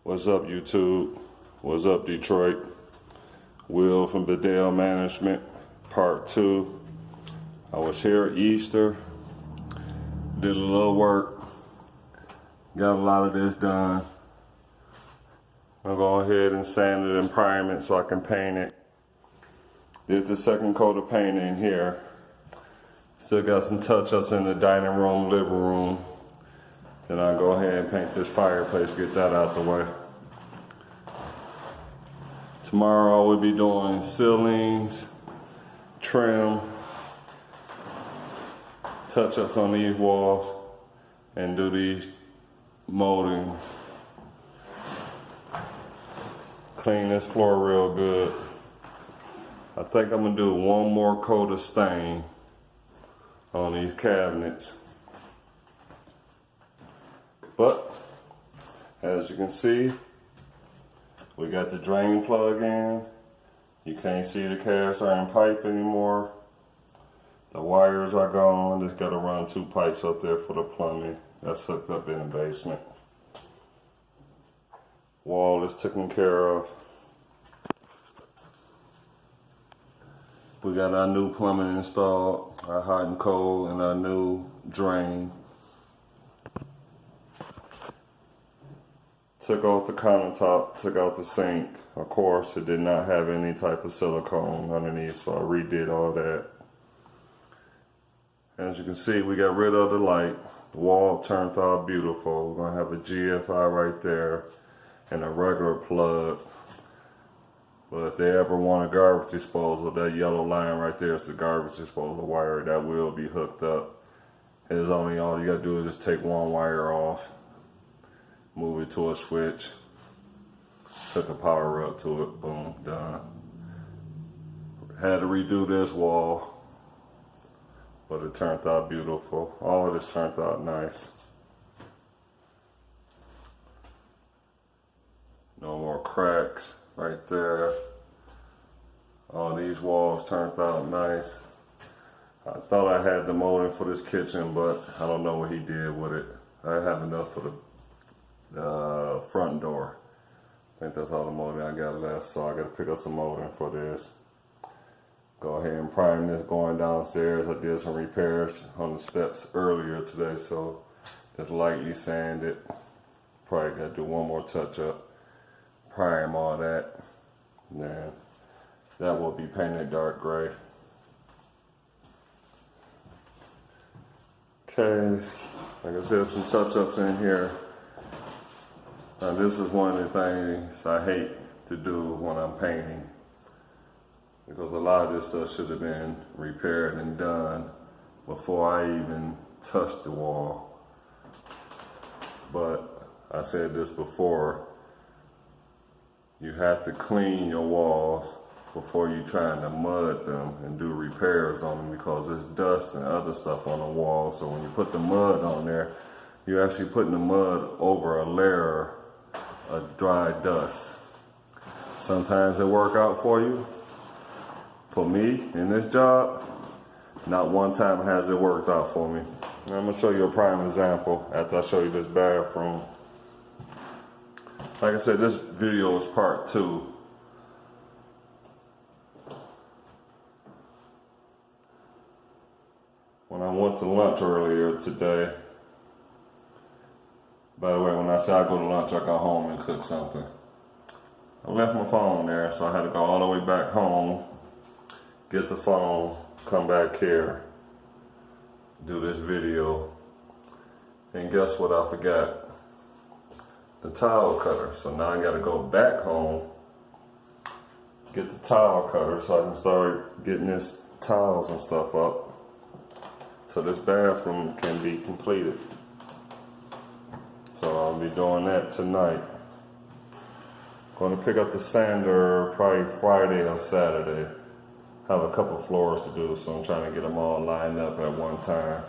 What's up, YouTube? What's up, Detroit? Will from Bedell Management, Part 2. I was here Easter, did a little work, got a lot of this done. I'll go ahead and sand it and prime it so I can paint it. Did the second coat of paint in here. Still got some touch-ups in the dining room, living room. Then I'll go ahead and paint this fireplace, get that out the way. Tomorrow I will be doing ceilings, trim, touch-ups on these walls, and do these moldings. Clean this floor real good. I think I'm gonna do one more coat of stain on these cabinets. But, as you can see, we got the drain plug in. You can't see the cast iron pipe anymore. The wires are gone. Just gotta run 2 pipes up there for the plumbing. That's hooked up in the basement. Wall is taken care of. We got our new plumbing installed, our hot and cold, and our new drain. Took off the countertop, took out the sink. Of course, it did not have any type of silicone underneath, so I redid all that. As you can see, we got rid of the light. The wall turned out beautiful. We're gonna have a GFI right there and a regular plug. But if they ever want a garbage disposal, that yellow line right there is the garbage disposal wire. That will be hooked up. It's only all you gotta do is just take one wire off, move it to a switch, hook a power up to it, boom, done. Had to redo this wall, but it turned out beautiful. All of this turned out nice. No more cracks right there. All these walls turned out nice. I thought I had the molding for this kitchen, but I don't know what he did with it. I have enough for the front door. I think that's all the molding I got left, so I gotta pick up some molding for this. Go ahead and prime this going downstairs. I did some repairs on the steps earlier today, so just lightly sand it. Probably gotta do one more touch up. Prime all that. Then that will be painted dark gray. Okay, like I said, some touch-ups in here. Now this is one of the things I hate to do when I'm painting, because a lot of this stuff should have been repaired and done before I even touched the wall. But I said this before, you have to clean your walls before you trying to mud them and do repairs on them, because there's dust and other stuff on the wall. So when you put the mud on there, you're actually putting the mud over a layer of dry dust. Sometimes it work out for you. For me, in this job, not one time has it worked out for me. I'm gonna show you a prime example after I show you this bathroom. Like I said, this video is part 2. When I went to lunch earlier today, by the way, when I say I go to lunch, I go home and cook something. I left my phone there, so I had to go all the way back home, get the phone, come back here, do this video. And guess what I forgot? The towel cutter. So now I gotta go back home, get the towel cutter so I can start getting this towels and stuff up, so this bathroom can be completed. So I'll be doing that tonight. Going to pick up the sander probably Friday or Saturday. Have a couple floors to do, so I'm trying to get them all lined up at one time.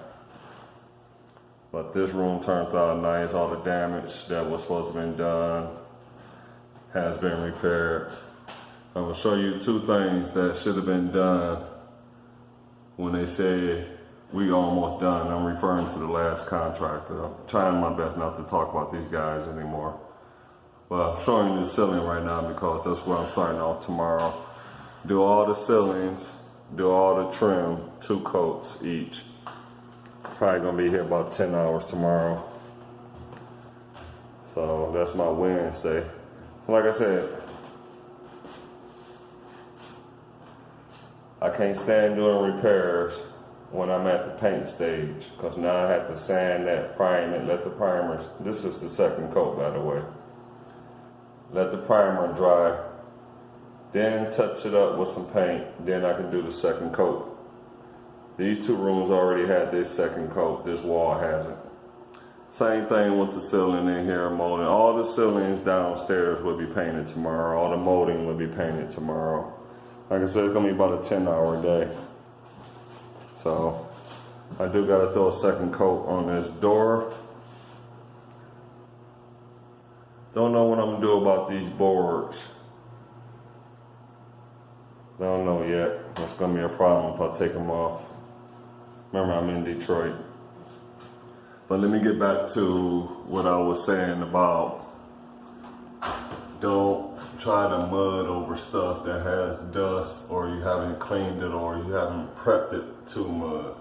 But this room turned out nice. All the damage that was supposed to have been done has been repaired. I'm going to show you 2 things that should have been done when they say we almost done. I'm referring to the last contractor. I'm trying my best not to talk about these guys anymore. But I'm showing you the ceiling right now because that's where I'm starting off tomorrow. Do all the ceilings, do all the trim, 2 coats each. Probably gonna be here about 10 hours tomorrow. So that's my Wednesday. So like I said, I can't stand doing repairs when I'm at the paint stage, because now I have to sand that, prime it, let the primer, this is the second coat by the way. Let the primer dry, then touch it up with some paint, then I can do the second coat. These 2 rooms already had their second coat, this wall hasn't. Same thing with the ceiling in here, molding. All the ceilings downstairs will be painted tomorrow, all the molding will be painted tomorrow. Like I said, it's gonna be about a 10-hour day. So I do gotta throw a second coat on this door. Don't know what I'm gonna do about these boards. Don't know yet. That's gonna be a problem if I take them off. Remember, I'm in Detroit. But let me get back to what I was saying about don't try to mud over stuff that has dust, or you haven't cleaned it, or you haven't prepped it to mud.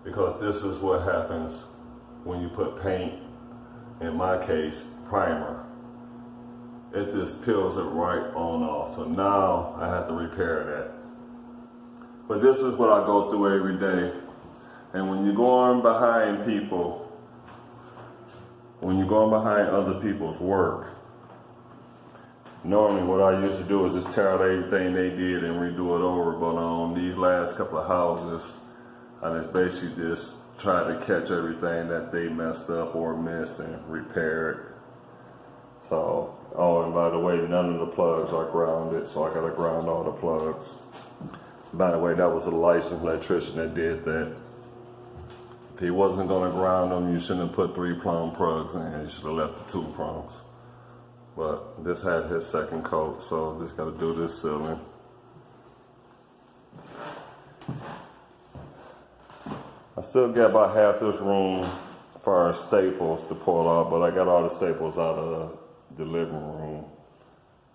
Because this is what happens when you put paint, in my case, primer. It just peels it right on off. So now I have to repair that. But this is what I go through every day. And when you're going behind people, when you're going behind other people's work, normally what I used to do is just tear out everything they did and redo it over. But on these last couple of houses, I just basically just tried to catch everything that they messed up or missed and repair it. So, oh, and by the way, none of the plugs are grounded, so I gotta ground all the plugs. By the way, that was a licensed electrician that did that. If he wasn't gonna ground them, you shouldn't have put 3 plumb plugs in. You should have left the 2 prongs. But this had his second coat, so just gotta do this ceiling. I still got about half this room as far as staples to pull out, but I got all the staples out of the living room.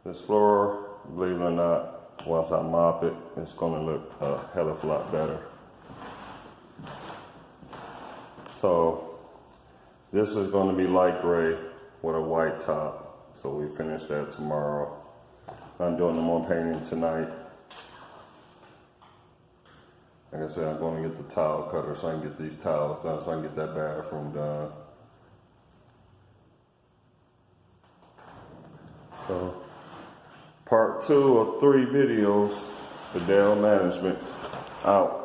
This floor, believe it or not, once I mop it, it's gonna look a hell of a lot better. So this is gonna be light gray with a white top. So we finish that tomorrow. I'm doing no more painting tonight. Like I said, I'm going to get the tile cutter so I can get these tiles done, so I can get that bathroom done. So, part 2 of 3 videos, the Dell Management, out.